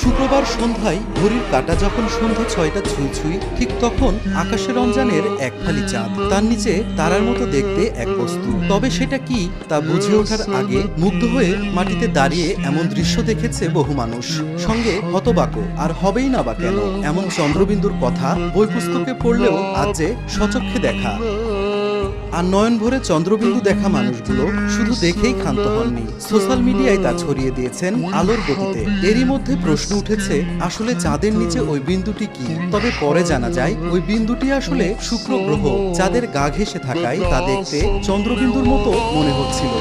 শুক্রবার সন্ধ্যায় ঘড়ির কাঁটা যখন সন্ধ্যা ৬টা ছুঁই ছুঁই, ঠিক তখন আকাশে রমজানের এক ফালি চাঁদ, তার নিচে তারার মতো দেখতে এক বস্তু। তবে সেটা কি তা বুঝে ওঠার আগে মুগ্ধ হয়ে মাটিতে দাঁড়িয়ে এমন দৃশ্য দেখেছে বহু মানুষ। সঙ্গে হতবাক, আর হবেই না বা কেন, এমন চন্দ্রবিন্দুর কথা বই পুস্তকে পড়লেও আজ যে স্বচক্ষে দেখা। আর নয়ন ভরে চন্দ্রবিন্দু দেখা মানুষগুলো শুধু দেখেই ক্ষান্ত হননি, সোশ্যাল মিডিয়ায় তা ছড়িয়ে দিয়েছেন আলোর গতিতে। এরই মধ্যে প্রশ্ন উঠেছে, আসলে চাঁদের নিচে ওই বিন্দুটি কি? তবে পরে জানা যায় ওই বিন্দুটি আসলে শুক্র গ্রহ, চাঁদের গা ঘেঁষে থাকায় তা দেখতে চন্দ্রবিন্দুর মতো মনে হচ্ছিল।